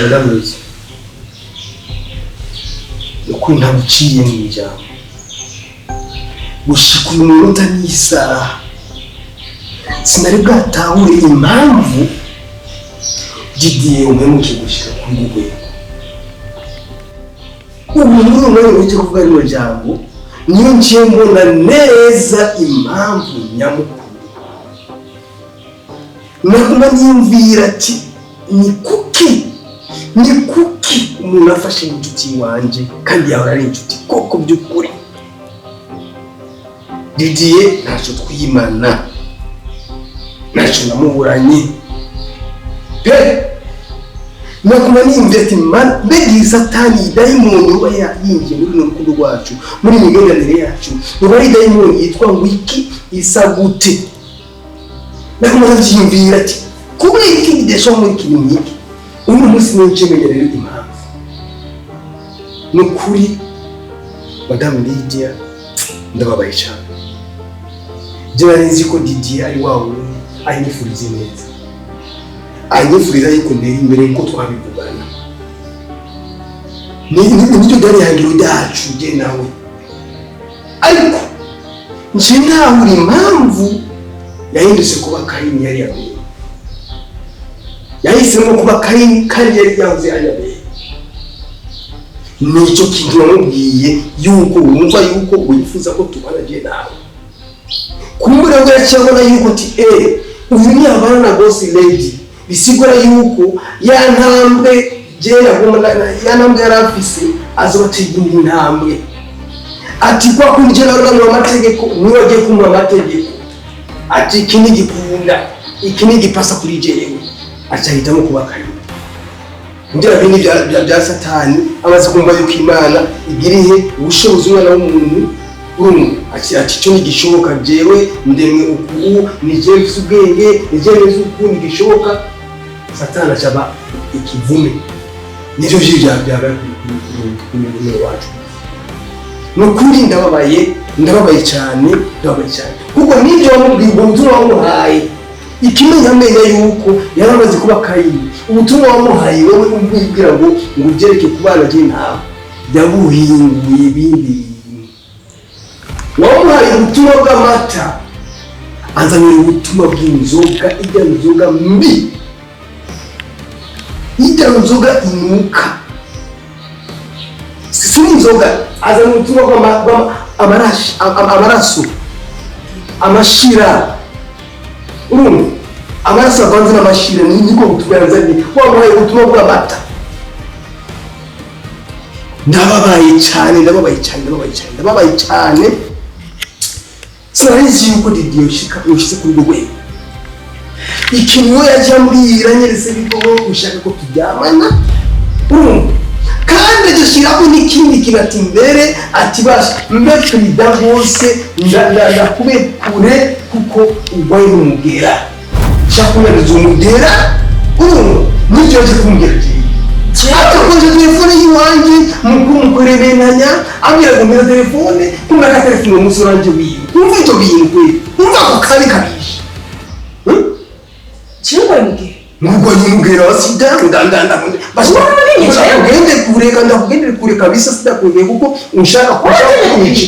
Madame Lucy. Ukuri ntaguciye mu ijambo. Gushika uyu munota n'isaha. Sinari bwatahure impamvu Didier umpemukiye gushika kuri rwego. Umuntu umwe uje kuvuga rino jambo niyo ngiye mbona neza impamvu nyamukuru. Nakuma niyumvira ati ni kuki umuntu afashe inshuti wanje kandi yahora ari inshuti koko by'ukuri. Didier ntacyo twimana, ntacyo namuburanye pe. Nakuma niyumvira ati mbega Satani dayimoni uba yinjiye muri runo rukundo rwacu, muri imigenderanire yacu, uba ari dayimoni yitwa ngo iki isa gute. Nakuma niyumvira ati kubera iki gidesha muri kinini uyu munsi n'incemerere impamvu. Nukuri Madame Lydia ndababaye cyane. Je nzi ko Didier ari wawe anyifurize neza. Anyifuriza yuko nderi imbere ko twabivugana. Nicyo dare yangiro ryacu je nawe. Ariko nje nawe uri impamvu yahindutse kuba Kaini yari yawe. Yahisemo kuba Kaini kandi yari yahoze ayabe. Nicyo kintu namubwiye yuko wumva yuko wifuza ko tubana je nawe. Kumbura ngo yacabona yuko ati uyu ni abana na boss lady. Bisigura yuko ya ntambwe je ya ntambwe yarafise azobatega indi ntambwe. Ati kwa kunje nawe amategeko niwe agiye kumva amategeko. Ati iki ni gikunda, iki ni gipasa kuri jewe. Acahitamo kuba Kaini. Ngira bini bya Satani amaze kumva yuko Imana igirihe ubushobozi umwana w'umuntu ati cyo nigishoboka jewe ndemwe uku ni jewe ubwenge ni jewe uku nigishoboka. Satani acaba ikivume. Nivyo byabaye kuri wacu. Nukuri ndababaye cyane kuko nivyo wamubwiye ubutumwa wamuhaye. Ikimenyamenya yuko yaramaze kuba Kaini. Ubutumwa wamuhaye wowe umbwira ngo ubyereke kubana je nawe yabuhinduye ibindi. Wamuhaye ubutumwa bw'amata azanira ubutumwa bw'inzoga, ijya nzoga mbi, ijya nzoga inuka. Si inzoga, azanira ubutumwa bw'amaraso, amashira. Amaraso avanze n'amashira niko butumwa yazanye. Wamuhaye ubutumwa bw'amata. Ndababaye cyane. Sinarizi yuko Didier ushyize kuri rwego. Ikintu we yajambira nyerese biko ushaka ko turyamana. Kandi agishiraho n'ikindi kinati imbere ati basha mbe frida bose ndakube kure kuko ubwaye n'umugera. Shakumereza umugera. Nibyo cyo kumugera. Atakoje telefone yiwanje mukurebenanya abira gomera telefone kumaka telefone musoranje wiwe. Umva icyo bintu kwe. Umva ko kari kabisha. Chimba nige. Ngubwo nyumugera wasida ndandanda. Bashaka ugende kure kandi ugende kure kabisa sidakuye kuko unshaka kunyica.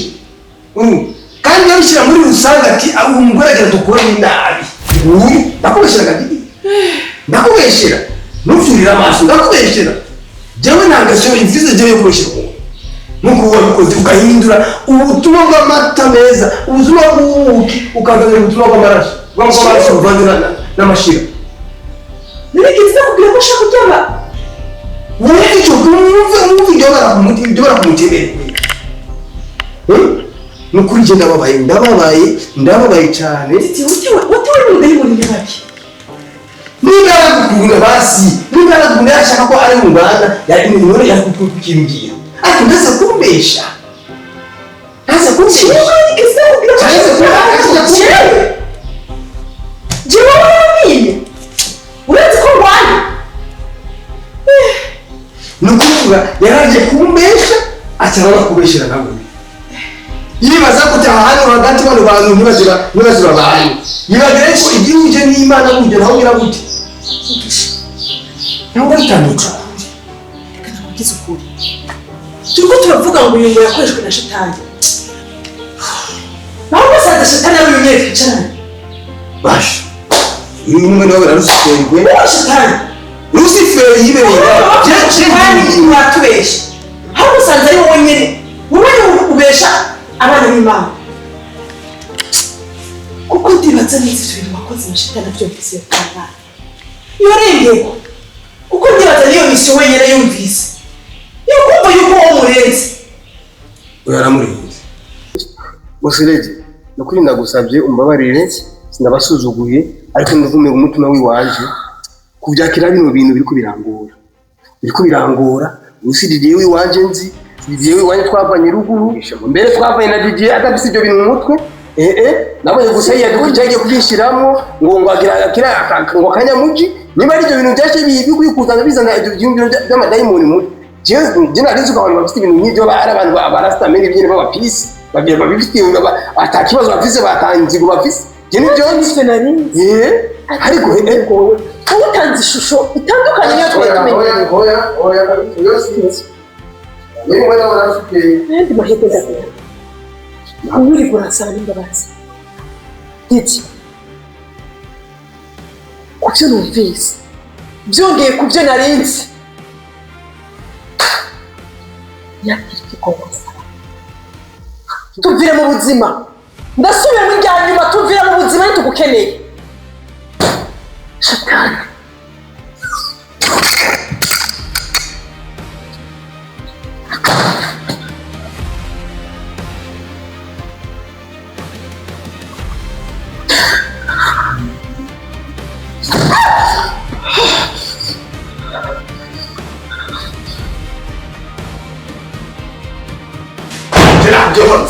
Kandi yabishira muri rusanga ati aho umugore agira dukora n'inabi. Ndakubeshera gadi. Ndakubeshera. Nufurira amaso ndakubeshera. Jewe nangasho imfize jewe kubeshera. Nuko wabikoze ukahindura ubutumwa bw'amata meza, ubuzima bw'ubuki ukazana ubutumwa bw'amaraso. Bw'amaraso buvandira n'amashira. Nikiza kugira ko shaka kutoba. Wowe cyo kumva ibyo barakumutemera. Nukuri je ndababaye cyane. Utiwe muri baki. Nigakukunda basi. Nigakukunda yashaka ko ari mubana yari inyore yakukimbira. Ati ndaza kumbesha. Ndaza kumbesha. Nikiza kugira ko shaka. Jewe wamini. Uretse ko wani. Nukuvuga yaraje kumbesha acyarana kubeshera nawe. Yibaza ko hano hagati bano bantu ntibazira abantu. Yibagire ko igihugu je n'Imana buryo naho ngira gute. Naho bitandukanye. ndakugize ukuri turiko turavuga ngo uyu ngo yakoreshwe na shetani naho basanze shetani ari uyu twicaranye basha uyu umwe nawe na Luciferi shetani Luciferi yibereye shetani watubesha aho basanze ari wowe nyene wowe ubesha abana b'Imana kuko ndibaza neza ibintu wakoze na shetani byose yakana yorengeye kuko ndibaza niyo misiyo wenyine yumvise yuko yuko umurenze uyaramurenze Bosirege nukuri ndagusabye umbabarire sinabasuzuguye ariko ndavume umutima wiwanje kubyakira bino bintu biriko birangora usidiye wiwanje nzi didiye wiwanje twavanye ruguru mbere twavanye na didiye adafise ibyo bintu mu mutwe nabonye gusa yagiye kubishiramo ngo agira ngo kanyamuji niba ari ibyo bintu byaje bikuzana bizana ibyumviro by'amadayimoni muri je narizi ko abantu bafite ibintu nk'ibyo ari abantu barastamene ibintu babapisi bagiye babifitiye atakibazo bafise batangiye bafise je nibyo ndise nari ariko wowe utanze ishusho itandukanye yo twemenyeye oya yose ni mwana warafite ndi maheko ndakora uri kurasaba imbabazi iki kucyo numvise byongeye kubyo narinzi yakiriki kongosa tuvire mu buzima ndasubiye mu njyanyuma tuvire mu buzima nitugukeneye shetani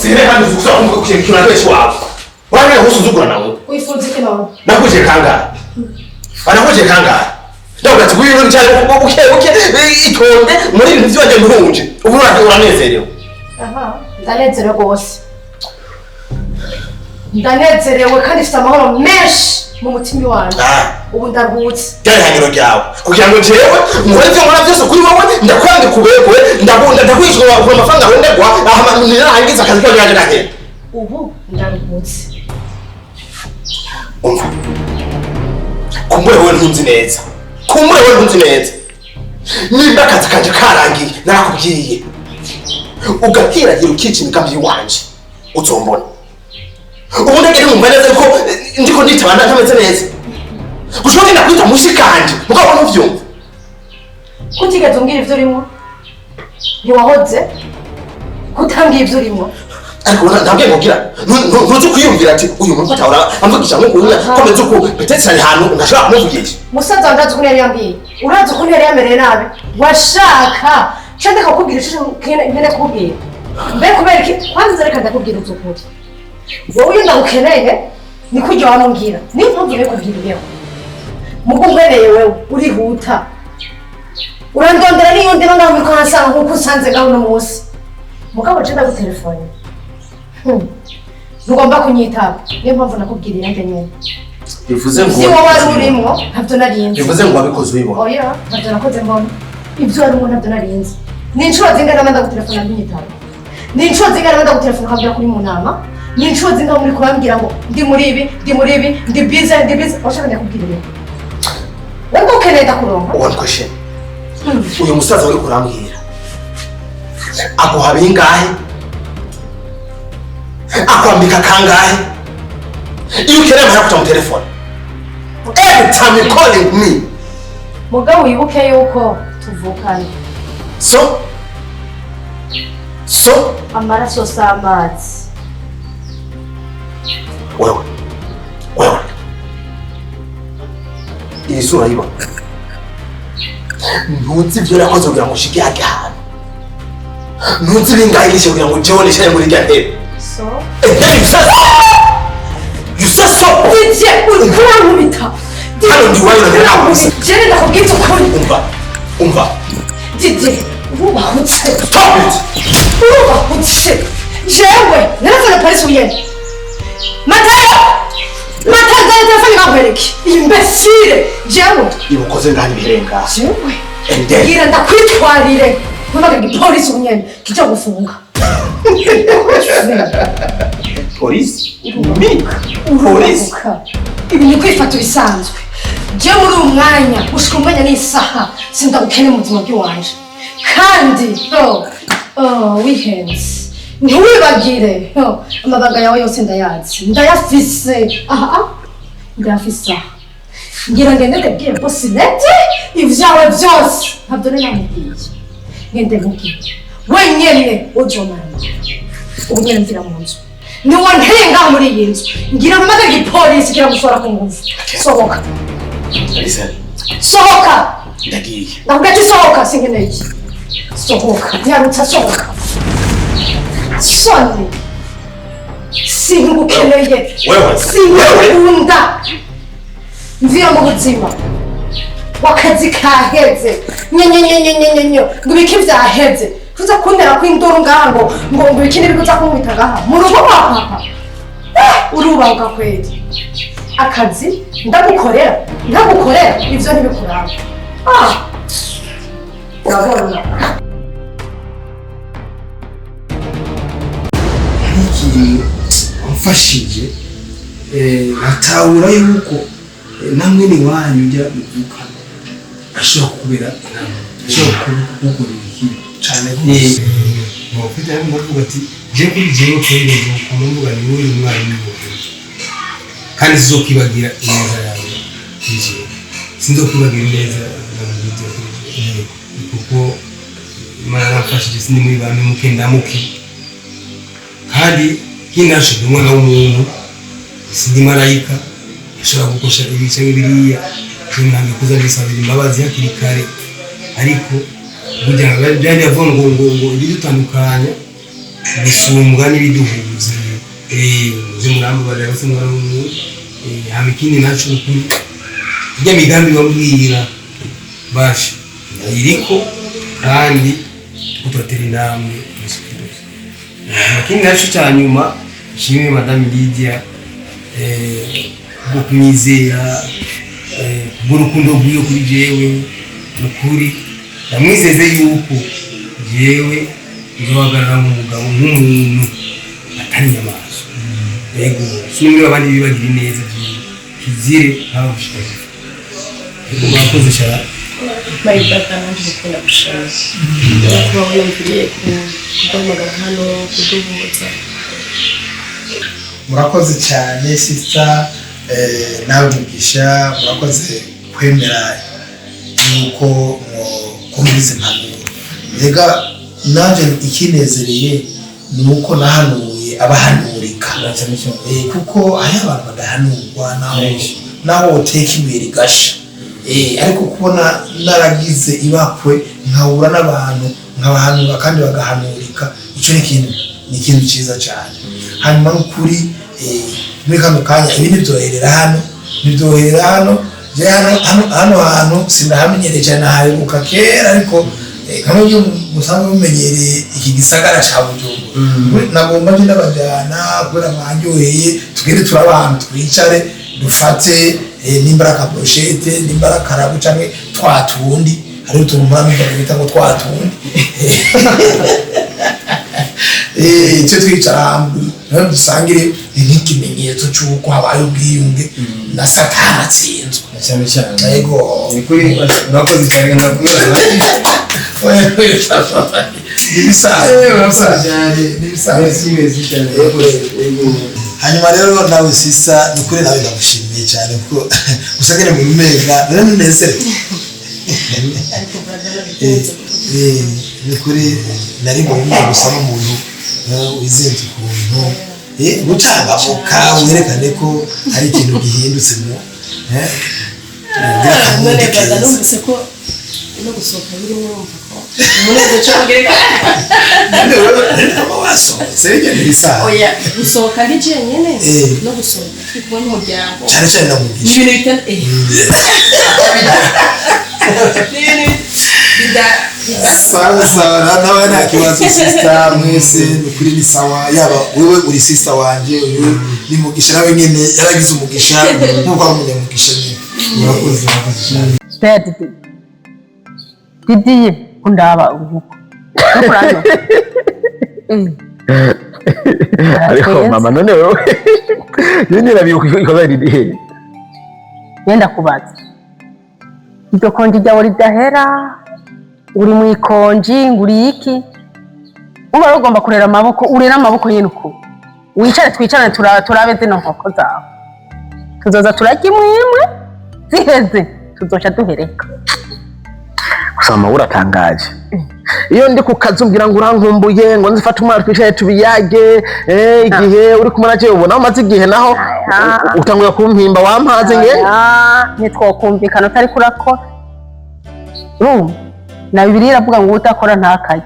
Sire hano zuza kumukira kweshi wawe. Wana husuzugura nawe. wifuza iki nawe Nakuje kanga. Anakuje kanga. Ndavuga ati uyu cyane buke itonde muri ibintu byaje muhunje. Ubu uranezerewe. aha ndanezerewe rwose ndanezerewe kandi mfite amahoro menshi mu mutima wanjye ubu ndaruhutse Cyarahanyiro ryawe kugira ngo jewe mureze mwana byose kuri wowe ndakwande kubekwe ndakwishwa ku mafaranga wenda kwa aha nirahangiza akazi ko yaje nahe ubu ndaruhutse umva kumbure wewe ntunzi neza nimba akazi kanje karangiye narakubwiye ugahiragira ukica imigambi wanje uzombona ubu ndagere mu mbaneza ko ndiko nitabana ntameze neza gushobora ndakwita mushikanje mugabo ntuvyumva kutigeze umbwira ivyo urimo ntiwahoze kutambwira ivyo urimo ariko ntabwiye nkugira ntuzi kwiyumvira ati uyu muntu atahora amvugisha nk'ukunya komeza uko petetse ari hantu ntashobora kumuvugisha musaza wanjye azi ukuntu yari yambwiye urazi ukuntu yari yamereye nabi washaka kandi akakubwira icyo nkene kubwira mbe kubera iki kwanza reka ndakubwira ukuri wowe iyo ndagukeneye niko ujya wamubwira niyo mpamvu uri kubwiriyeho mugo nkweneye wewe urihuta urandondera n'iyundi no ngaho muri ko hasanga nk'uko usanze ngaho uno munsi mugabo je ndagutelefone ntugomba kunyitaba niyo mpamvu nakubwiriye nde nyene bivuze ngo si wowe wari urimo ntabyo narinzi bivuze ngo wabikoze ubibona oya ntabyo nakoze mbona ibyo warimo ntabyo narinzi ni inshuro zingana ndagutelefona ntinyitaba ni inshuro zingana ndagutelefona ukambwira kuri mu nama ni inshuro zingana muri kubambwira ngo ndi muri ibi ndi bize washaka ndakubwiriye wenda ukeneye ndakuronka one question uyu musaza uri kurambwira aguha bingahe akwambika kangahe iyo ukeneye amahera mu telefone every time you calling me mugabo wibuke yuko tuvukanye so amaraso si amazi wewe iyi sura yiba ntuzi ibyo nakoze kugira ngo ushike hake hantu ntuzi bingahe nishe kugira ngo jewe nishere muri rya ntebe so you say so Didier uri kurankubita hano ndi wayo nakuze jere ndakubwira ukuri umva Didier urubahutse stop it urubahutse jewe narazana polisi uyene Matayo telefone ngakwereke imbesire jewe ibukoze ngani birenga jewe and then gira ndakwitwarire mpamagara igipolisi ubunyene kijya gufunga. Polisi? Polisi? Ibi ni kwifata bisanzwe. Je muri umwanya gushika umwanya n'isaha sindagukene mu buzima bw'iwanje. Kandi wihenze. Ntiwibagire amabanga yawe yose ndayazi. Ndayafise. Ndayafise. Ngira ngende ndabwiye bosi nete ivyawe byose. Ntabwo nari namubwiye. Ngende mubwiye. Wenyene ujomara. Ubunyene mvira mu nzu. Ni wanteye ngaho muri iyi nzu. Ngira mpamagara igipolisi kiragushora ku nguvu. Sohoka. Sohoka. Ndagiye. Ndavuga ati sohoka sinkeneye. Sohoka. Nyarutsa sohoka. Soni. Singukeneye. Singukunda. Mvira mu buzima. Wakazi kaheze. Nyenyenyenyenyenyenyo. Ngubiki vyaheze. Tuza kuntera kw'induru ngaho ngo ikindi bikuza kunkubita ngaha. Mu rugo kwa papa. Urubahuka kweli. Akazi ndagukorera ivyo ntibikuraba. Urabona ikintu wamfashije natahura yuko namwe ni wanyu ujya muvuka ashobora kubera ashobora kugukora ikintu cyane rwose mufite ari ndavuga ati je kuri jewe kwireze ukumvuga ni wowe umwarimu kandi sizokibagira ineza yawe nje sinzokwibagira ineza yawe kuko Imana nafashije sindi muri bamwe mukenda muke kandi kinashije umwana w'umuntu sindi marayika ashobora gukosha ibice bibiriya n'imana kuza bisabira imbabazi hakiri kare ariko burya byari yavuga ngo ibidutandukanya bisumbwa n'ibiduhuza z'umurambo barera se mwana w'umuntu hama ikindi naco ukuri burya migambi bambwira basha iriko kandi kuturatera intambwe ikindi naco ca nyuma nshimire madame Lydia bwo kumwizera bw'urukundo rwiwe kuri jewe ukuri ndamwizeze yuko jewe nzohagarara mu mugabo nk'umuntu atari inyamaswa yego sinumwe abandi bibagira ineza kizire ntaho gushaka yego mwakoze cyane bayibata nanje gukunda gushaka kuba wiyumviriye kuduhamagara hano kuduhuza. Murakoze cyane sister nawe mugisha murakoze kwemera yuko kumurize impanuro mbega nanje ikinezereye ni uko nahanuye abahanurika kuko hari abantu badahanurwa naho uteka ibuye rigasha ariko kubona naragize ibakwe nkahura n'abantu nkabahanura kandi bagahanurika ico ni ikintu ciza cyane. Hanyuma n'ukuri muri kano kanya ibindi byoherera hano hano hantu sinahamenyereye cyane haheruka kera ariko kamwe byo musanzwe mumenyereye iki gisagara ca Bujumbura nagomba nje ndabajana kubera mwanyoheye tugende turabantu twicare dufate nimbaraka brochette nimbaraka karabu canke twatundi hari utuntu mpamwe bita ngo twatundi icyo twicara naho dusangire nk'ikimenyetso cy'uko habaye ubwiyunge na Satani atsinzwe cyane cyane yego kuri urakoze cyane ndakubwira hanyuma rero nawe sisa nukuri nawe ndagushimiye cyane kuko usagere mu mega ndanezere nukuri nari mu mega gusaba umuntu wizenze ukuntu gucangamuka werekane ko hari ikintu gihindutse mu none brother numvise ko no gusohoka biri mu rumva ko umuneze cyangere kama wasohotse bisa oya gusohoka ndi jenyene no gusohoka twikuba n'umuryango cyane cyane namugisha ibintu bitana sawa nawe nta kibazo sister mwese kuri ni sawa yaba wewe uri sister wanje uyu ni mugisha nawe nyene yaragize umugisha nkuko ari umunyamugisha nyene murakoze Didiye kundaba ubu ariko mama none wewe yindi nabiye ikoza ridi yenda kubaza iryo konji ryawe ridahera uri mu ikonji nguri iki uba ugomba kurera amaboko urera amaboko nyine uko wicare twicarane turabe zino nkoko zawe tuzoza turarya imwe ziheze tuzoca duhereka gusa mama uratangaje iyo ndi ku kazi umbwira ngo urankumbuye ngo nzifate umwana twicaye tubiyage igihe uri kumwe naje ubona umaze igihe naho utanguye kumpimba wampaze nge ntitwokumvikana utari kurakora na Bibiliya iravuga ngo utakora ntakarye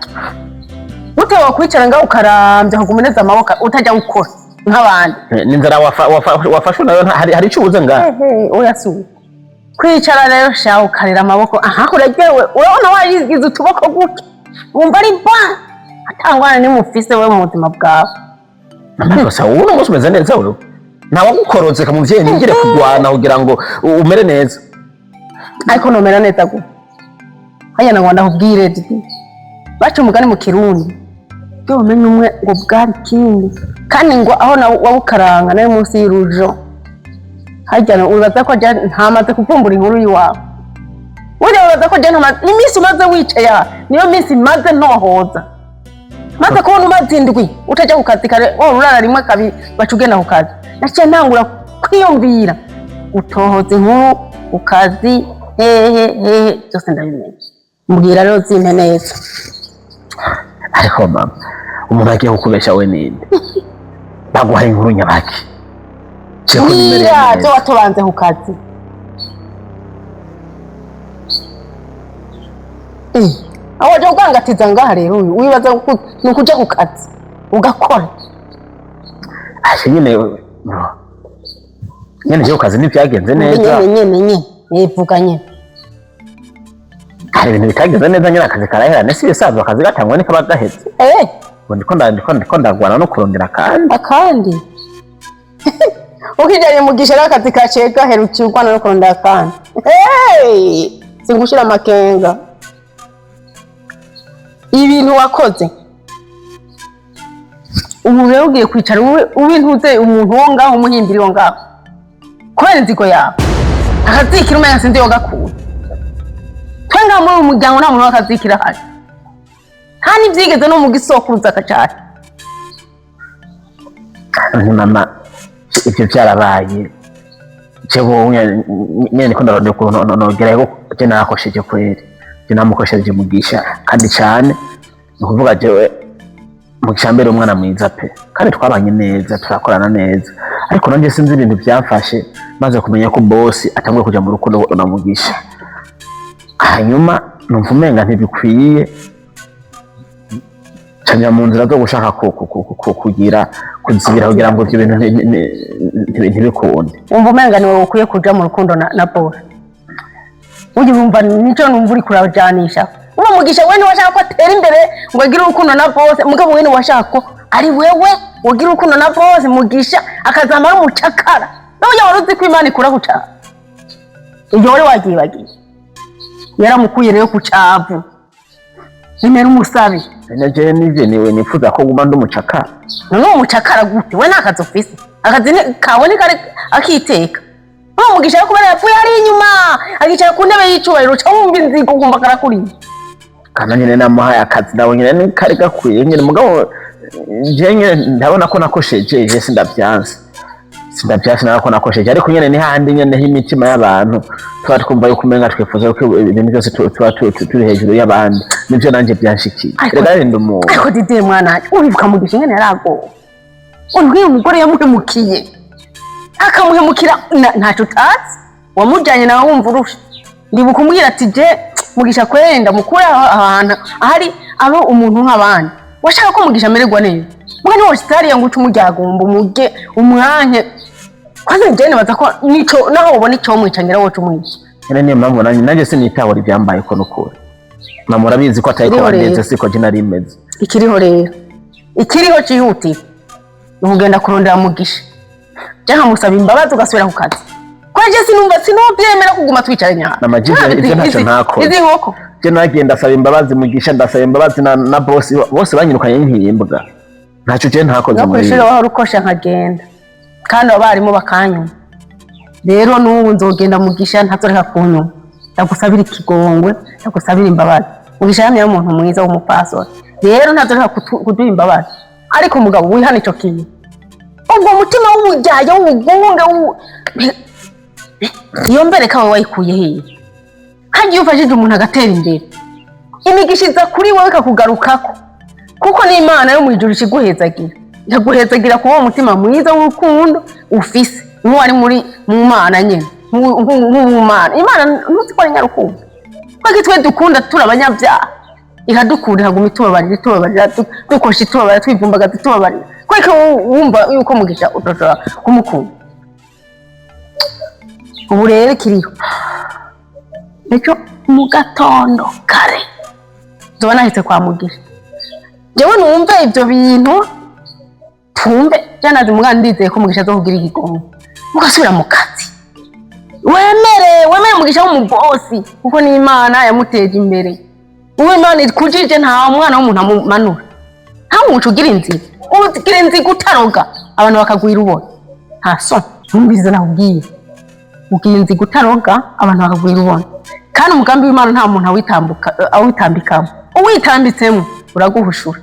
utewe kwicara ngaho ukarambya kugumeneza amaboko utajya gukora nk'abandi n'inzara wafashwe nayo hari icyo ubuze ngaho oya si kwicara rero sha ukarira amaboko aha uragewe urabona wayigize utuboko guke wumva ari ba atangwana n'umufise we mu buzima bwawe gusa wowe no musi umeze neza wewe ntawe gukorotse ka muvyeyi ntigire kugwana kugira ngo umere neza ariko nomera neza gu haya na ngwanda kubwire didi bacu umugani mu kirundi byo umenye umwe ngo bwari kindi kandi ngo aho na wabukaranga nayo munsi y'urujo hajyana uraza ko ntamaze kuvumbura inkuru yiwawe wenda uraza ko iminsi umaze wicaye niyo minsi maze ntohoza maze kubona umaze indwi utajya ku kazi kare urara rimwe kabiri baca ugenda ku kazi naciye ntangura kwiyumvira utohoza inkuru ku kazi hehe byose ndabimenye mbwira rero zimpe neza ariko mama umuntu agiye kukubesha we ninde baguhaye inkuru nyabaki Iya, tuba tubanze ku kazi. Aho waje ugangatiza ngaha rero wibaza ni ukuja ku kazi ugakora. Ashe nyine je ku kazi ntibyagenze neza. Nyene nivuga nyene. Hari ibintu bitagenze neza nyine akazi karahera nese bisanzwe akazi gatangwa ni kaba gaheze. Ndiko ndagwana no kurondera akandi. Ukijanye mugisha n'akazi kaceka herukiye urwana no kurondera akandi. Singushira amakenga. Ibintu wakoze ubu rero ugiye kwicara ubintuze umuntu wo ngaho umuhimbiri wo ngaho kubera inzigo yawe akazikira umenya sinzi yo gakura twenga muri umuryango nta muntu wakazikira hari nta n'ibyigeze no mu gisokuruza akacari mama ibyo byarabaye cebo nyene ko nogerayo je nakosheje kweri je namukosheje mugisha kandi cyane nukuvuga jewe mugisha mbere umwana mwiza pe kandi twabanye neza turakorana neza ariko nanje sinzi ibintu byamfashe maze kumenya ko boss atanguye kuja mu rukundo na mugisha hanyuma numva umenga ntibikwiye cyanya mu nzira zo gushaka kugira kuzibira kugira ngo ibyo bintu ntibikunde umva umenga niwe ukwiye kuja mu rukundo na boss uje bumva nico numva uri kurajanisha uba mugisha wewe washaka ko atera imbere ngo agire urukundo na boss mugabo wewe washaka ko ari wewe ugira urukundo na boss mugisha akazamara umucakara nawe yaruzi ko Imana ikura guca iyo wari wagiye yaramukuye rero ku cavu nimero umusabi naje nivye niwe nifuza ko guma ndumucakara none umucakara gute we nakazi ufise akazi kawe ni kare akiteka mugisha kubera yapfuye ari inyuma agicara ku ntebe y'icubahiro ca wumva inzigo ugomba karakuriye kana nyene namuhaye akazi nawe nyene ni kare gakwiye nyene mugabo je nyene ndabona ko nakosheje je sindavyanse nako nakosheje ariko nyene ni handi nyene h'imitima y'abantu tuba twumva yuko umenga twifuza ko ibintu byose tuba turi hejuru y'abandi nivyo nanje byanshikiye rega rindi umuntu ariko dide mwana uribuka mugisha nyene yarago undi umugore yamuhemukiye akamuhemukira ntaco utazi wamujanye nawe wumva urusha ndibuka umbwira ati je mugisha kwenda mukura ahantu ahari abo umuntu nk'abandi washaka ko mugisha amererwa neza mwana wose tari yanguca umujyagomba umuge umwanke kwanza njene baza ko nico naho ubona icyo mwicangira wocu mwica nyene niyo mpamvu nanjye sinitahura ibyambaye ko nukuri mama urabizi ko atari ko bandenze siko je nari imeze ikiriho cihutira ugenda kurondera mugisha jaha musaba imbabazi ugasubira ku kazi kwaje sinumva sinobyemera kuguma twicaranye namajije ivyo ntacyo ntako izi nkoko je nagiye ndasaba imbabazi Mugisha ndasaba imbabazi na boss bose banyirukanye nk'imbwa ntacyo je ntakoze muri kwishira waho rukosha nkagenda kandi abarimu bakanyuma rero n'ubu nzogenda Mugisha ntazoreka kunyuma ndagusabira ikigongwe ndagusabira imbabazi Mugisha yamye umuntu mwiza w'umupasori rero ntazoreka kuduha imbabazi ariko mugabo wihana ico kintu ubwo mutima w'ubujyayo w'ubugunga iyo mbere kawe wayikuye hehe kandi iyo ufashije umuntu agatera imbere imigishiza kuri wowe kakugarukako kuko n'Imana yo mwijuru ikiguhezagira ikaguhezagira kuba umutima mwiza w'urukundo ufise nk'uwari mu Mana nyene nk'umana Imana ntuzikora inyarukundo kwaki twe dukunda turi abanyabyaha ikadukunda haguma itubabarira dukosha itubabarira twivumbagaza itubabarira kwaki wumva yuko Mugisha utoshobora kumukunda ubu rero kiriho nicyo mu gatondo kare nzoba nahise kwa Mugisha jewe numve ibyo bintu tumbe byanaze umwana ndizeye ko Mugisha azokugira igigongo ugasubira mu kazi wemere Mugisha w'umubosi kuko n'Imana yamuteje imbere uwo Imana ikujije nta mwana w'umuntu amumanura nta muco ugira inzira ugira inzira utaroga abantu bakagwira ubona nta so ntumbize nakubwiye ugira inzira utaroga abantu bakagwira ubona kandi umugambi w'Imana nta muntu awitambikamo uwitambitsemo uraguhushura